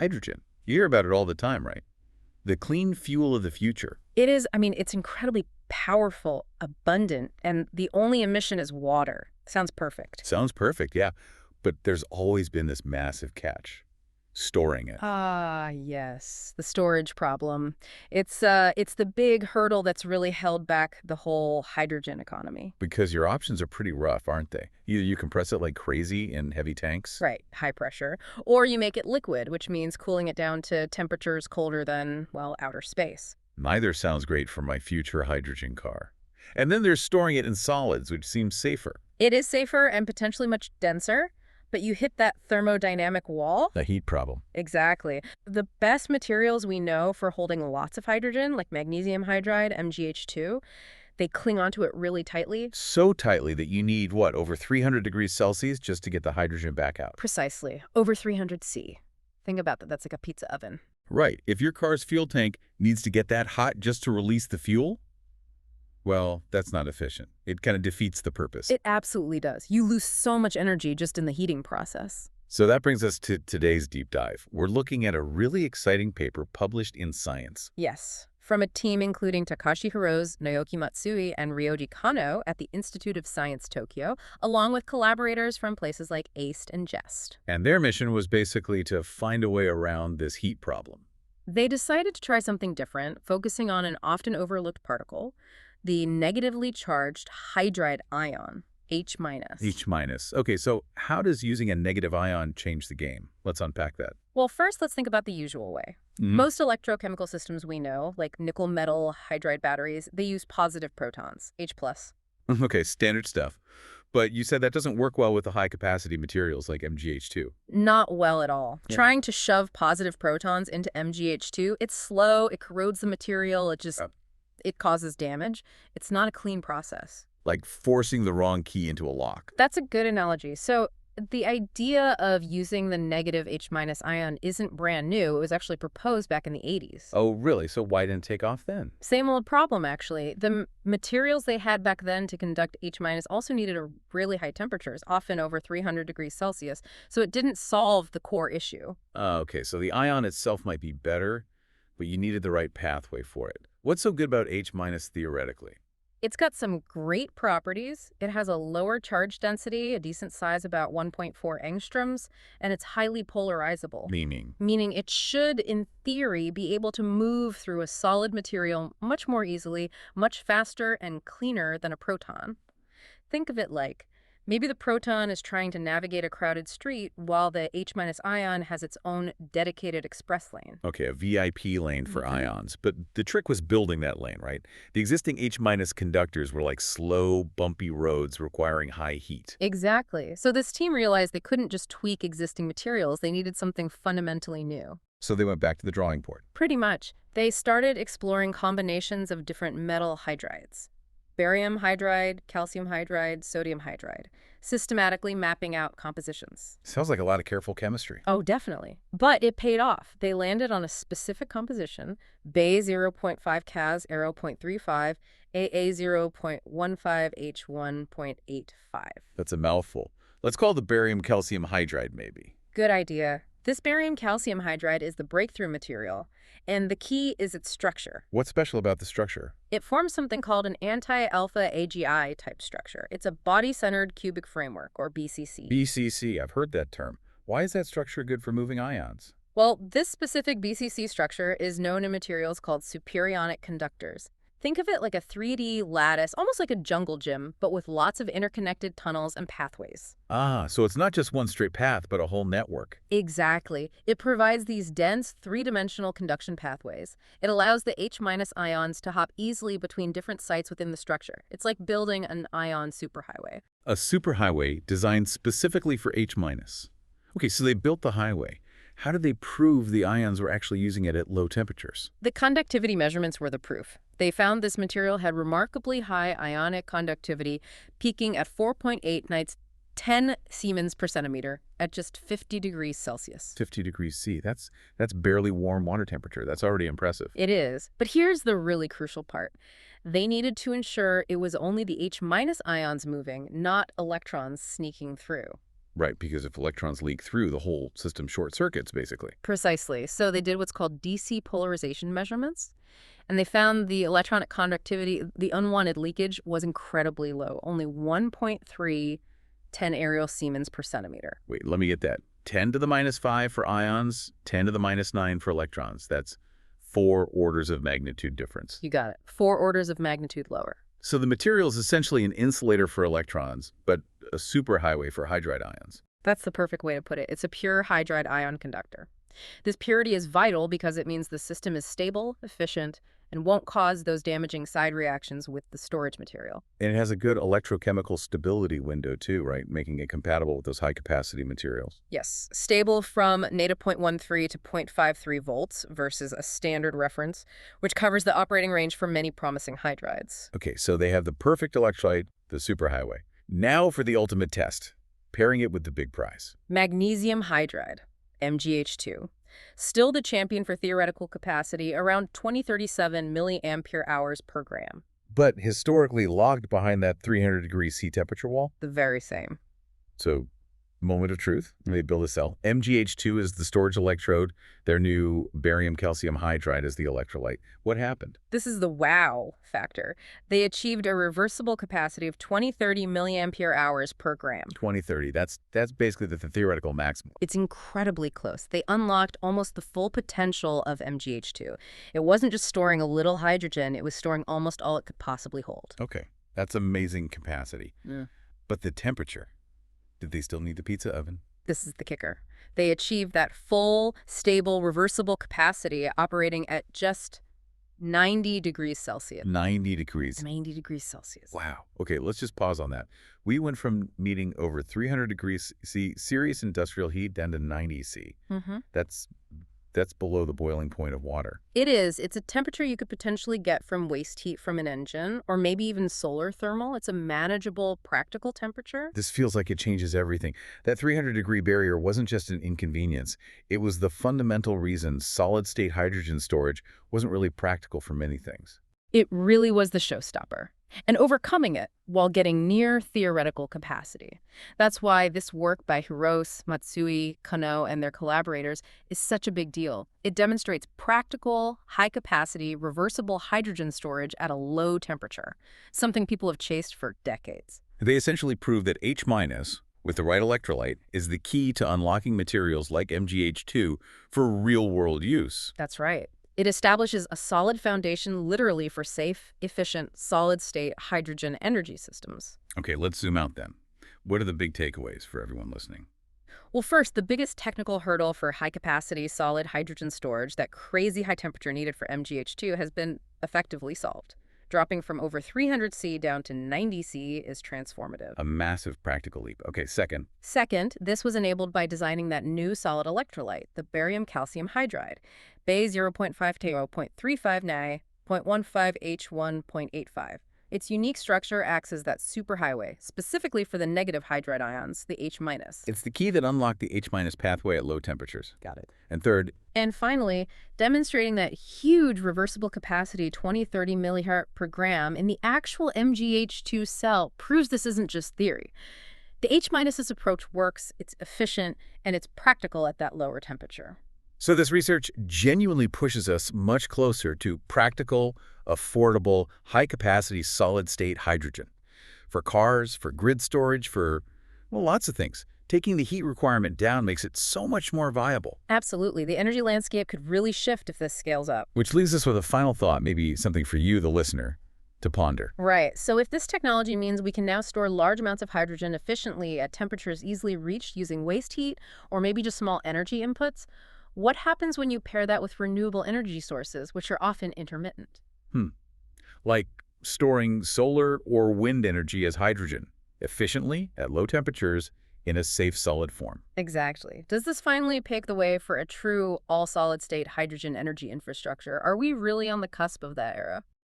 Hydrogen. You hear about it all the time, right? The clean fuel of the future. It is, I mean, it's incredibly powerful, abundant, and the only emission is water. Sounds perfect. Sounds perfect, yeah. But there's always been this massive catch. Storing it. Ah, yes, the storage problem. It's the big hurdle that's really held back the whole hydrogen economy. Because your options are pretty rough, aren't they? Either you compress it like crazy in heavy tanks. Right, high pressure. Or you make it liquid, which means cooling it down to temperatures colder than, well, outer space. Neither sounds great for my future hydrogen car. And then there's storing it in solids, which seems safer. It is safer and potentially much denser, but you hit that thermodynamic wall. The heat problem. Exactly. The best materials we know for holding lots of hydrogen, like magnesium hydride, MgH2, they cling onto it really tightly. So tightly that you need, what, over 300 degrees Celsius just to get the hydrogen back out. Precisely. Over 300 C. Think about that. That's like a pizza oven. Right. If your car's fuel tank needs to get that hot just to release the fuel, well, that's not efficient. It kind of defeats the purpose. It absolutely does. You lose so much energy just in the heating process. So that brings us to today's deep dive. We're looking at a really exciting paper published in Science. Yes. From a team including Takashi Hirose, Naoki Matsui, and Ryoji Kano at the Institute of Science Tokyo, along with collaborators from places like ACE and JEST. And their mission was basically to find a way around this heat problem. They decided to try something different, focusing on an often overlooked particle, the negatively charged hydride-ion, H-. H-. Okay, so how does using a negative ion change the game? Let's unpack that. Well, first, let's think about the usual way. Most electrochemical systems we know, like nickel metal hydride batteries, they use positive protons, H+. Okay, standard stuff. But you said that doesn't work well with the high-capacity materials like MgH2. Not well at all. Yeah. Trying to shove positive protons into MgH2, it's slow, it corrodes the material, it causes damage. It's not a clean process. Like forcing the wrong key into a lock. That's a good analogy. So the idea of using the negative H- ion isn't brand new. It was actually proposed back in the 80s. Oh, really? So why didn't it take off then? Same old problem, actually. The materials they had back then to conduct H- also needed a really high temperatures, often over 300 degrees Celsius, so it didn't solve the core issue. Okay, so the ion itself might be better, but you needed the right pathway for it. What's so good about H- theoretically? It's got some great properties. It has a lower charge density, a decent size, about 1.4 angstroms, and it's highly polarizable. Meaning it should, in theory, be able to move through a solid material much more easily, much faster and cleaner than a proton. Think of it like maybe the proton is trying to navigate a crowded street while the H- ion has its own dedicated express lane. Okay, a VIP lane for ions. But the trick was building that lane, right? The existing H- conductors were like slow, bumpy roads requiring high heat. Exactly. So this team realized they couldn't just tweak existing materials. They needed something fundamentally new. So they went back to the drawing board. Pretty much. They started exploring combinations of different metal hydrides. Barium hydride, calcium hydride, sodium hydride, systematically mapping out compositions. Sounds like a lot of careful chemistry. Oh, definitely. But it paid off. They landed on a specific composition, Be 0.5 Cas Aero 0.35, AA 0.15 H 1.85. That's a mouthful. Let's call the barium calcium hydride, maybe. Good idea. This barium calcium hydride is the breakthrough material, and the key is its structure. What's special about the structure? It forms something called an anti-alpha AGI type structure. It's a body-centered cubic framework, or BCC. BCC, I've heard that term. Why is that structure good for moving ions? Well, this specific BCC structure is known in materials called superionic conductors. Think of it like a 3D lattice, almost like a jungle gym, but with lots of interconnected tunnels and pathways. Ah, so it's not just one straight path, but a whole network. Exactly. It provides these dense, three-dimensional conduction pathways. It allows the H- ions to hop easily between different sites within the structure. It's like building an ion superhighway. A superhighway designed specifically for H-. Okay, so they built the highway. How did they prove the ions were actually using it at low temperatures? The conductivity measurements were the proof. They found this material had remarkably high ionic conductivity, peaking at 4.8 nights 10 Siemens per centimeter at just 50 degrees Celsius. 50 degrees C. That's barely warm water temperature. That's already impressive. It is. But here's the really crucial part. They needed to ensure it was only the H- ions moving, not electrons sneaking through. Right, because if electrons leak through, the whole system short circuits, basically. Precisely. So they did what's called DC polarization measurements, and they found the electronic conductivity, the unwanted leakage, was incredibly low, only 1.3 10 aerial Siemens per centimeter. Wait, let me get that. 10 to the minus 5 for ions, 10 to the minus 9 for electrons. That's 4 orders of magnitude difference. You got it. 4 orders of magnitude lower. So the material is essentially an insulator for electrons, but a superhighway for hydride ions. That's the perfect way to put it. It's a pure hydride-ion conductor. This purity is vital because it means the system is stable, efficient, and won't cause those damaging side reactions with the storage material. And it has a good electrochemical stability window too, right? Making it compatible with those high-capacity materials. Yes, stable from negative 0.13 to 0.53 volts versus a standard reference, which covers the operating range for many promising hydrides. Okay, so they have the perfect electrolyte, the superhighway. Now for the ultimate test, pairing it with the big prize. Magnesium hydride, MgH2. Still the champion for theoretical capacity, around 2037 milliampere hours per gram. But historically locked behind that 300-degree C temperature wall? The very same. So, moment of truth, they build a cell. MgH2 is the storage electrode. Their new barium calcium hydride is the electrolyte. What happened? This is the wow factor. They achieved a reversible capacity of 2030 milliampere hours per gram. 2030. That's basically the theoretical maximum. It's incredibly close. They unlocked almost the full potential of MgH2. It wasn't just storing a little hydrogen, it was storing almost all it could possibly hold. Okay, that's amazing capacity. Yeah. But the temperature, did they still need the pizza oven? This is the kicker. They achieved that full, stable, reversible capacity operating at just 90 degrees Celsius. 90 degrees. 90 degrees Celsius. Wow. Okay, let's just pause on that. We went from needing over 300 degrees C, serious industrial heat, down to 90 C. Mm-hmm. That's below the boiling point of water. It is. It's a temperature you could potentially get from waste heat from an engine, or maybe even solar thermal. It's a manageable, practical temperature. This feels like it changes everything. That 300-degree barrier wasn't just an inconvenience. It was the fundamental reason solid-state hydrogen storage wasn't really practical for many things. It really was the showstopper. And overcoming it while getting near theoretical capacity. That's why this work by Hirose, Matsui, Kano, and their collaborators is such a big deal. It demonstrates practical, high-capacity, reversible hydrogen storage at a low temperature, something people have chased for decades. They essentially proved that H-, with the right electrolyte, is the key to unlocking materials like MgH2 for real-world use. That's right. It establishes a solid foundation literally for safe, efficient, solid-state hydrogen energy systems. Okay, let's zoom out then. What are the big takeaways for everyone listening? Well, first, the biggest technical hurdle for high-capacity solid hydrogen storage, that crazy high temperature needed for MgH2, has been effectively solved. Dropping from over 300 C down to 90 C is transformative. A massive practical leap. Okay, second. Second, this was enabled by designing that new solid electrolyte, the barium calcium hydride, Bay 0.5 to 0.35 Ni, 0.15 H1.85. Its unique structure acts as that superhighway, specifically for the negative hydride ions, the H-. It's the key that unlocked the H- pathway at low temperatures. Got it. And third, and finally, demonstrating that huge reversible capacity, 20-30 millihartz per gram, in the actual MgH2 cell proves this isn't just theory. The H-'s approach works, it's efficient, and it's practical at that lower temperature. so this research genuinely pushes us much closer to practical, affordable, high-capacity solid-state hydrogen. For cars, for grid storage, for, well, lots of things. Taking the heat requirement down makes it so much more viable. Absolutely. The energy landscape could really shift if this scales up. Which leaves us with a final thought, maybe something for you, the listener, to ponder. Right. So if this technology means we can now store large amounts of hydrogen efficiently at temperatures easily reached using waste heat or maybe just small energy inputs, what happens when you pair that with renewable energy sources, which are often intermittent? Like storing solar or wind energy as hydrogen, efficiently, at low temperatures, in a safe solid form. Exactly. Does this finally pave the way for a true all-solid-state hydrogen energy infrastructure? Are we really on the cusp of that era?